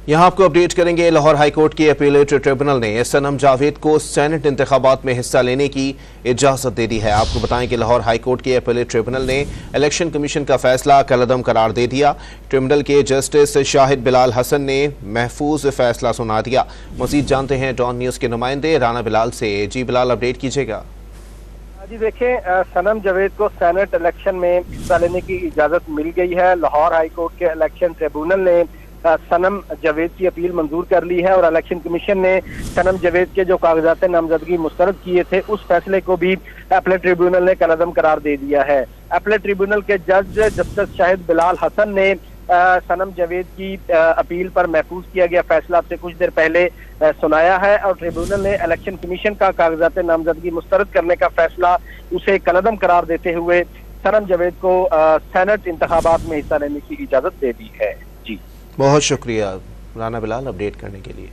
यहाँ आपको अपडेट करेंगे। लाहौर हाई कोर्ट की अपीलेट ट्रिब्यूनल ने सनम जावेद को सेनेट इंतखाबात में हिस्सा लेने की इजाज़त दे दी है। आपको बताएं कि लाहौर हाई कोर्ट की अपीलेट ट्रिब्यूनल ने इलेक्शन कमीशन का फैसला कलअदम करार दे दिया। ट्रिब्यूनल के जस्टिस शाहिद बिलाल हसन ने महफूज फैसला सुना दिया। मजीद जानते हैं डॉन न्यूज़ के नुमाइंदे राना बिलाल से। जी बिलाल, अपडेट कीजिएगा। जी देखें, सनम जावेद को सेनेट इलेक्शन में हिस्सा लेने की इजाज़त मिल गई है। लाहौर हाई कोर्ट के इलेक्शन ट्रिब्यूनल ने सनम जावेद की अपील मंजूर कर ली है और इलेक्शन कमीशन ने सनम जावेद के जो कागजात नामजदगी मुस्तरद किए थे उस फैसले को भी अपीलेट ट्रिब्यूनल ने कलअदम करार दे दिया है। अपीलेट ट्रिब्यूनल के जज जस्टिस शाहिद बिलाल हसन ने सनम जावेद की अपील पर महफूज किया गया फैसला से कुछ देर पहले सुनाया है और ट्रिब्यूनल ने इलेक्शन कमीशन का कागजात नामजदगी मुस्तरद करने का फैसला उसे कलअदम करार देते हुए सनम जावेद को सेनेट इंतखाबात में हिस्सा लेने की इजाज़त दे दी है। जी बहुत शुक्रिया राना बिलाल अपडेट करने के लिए।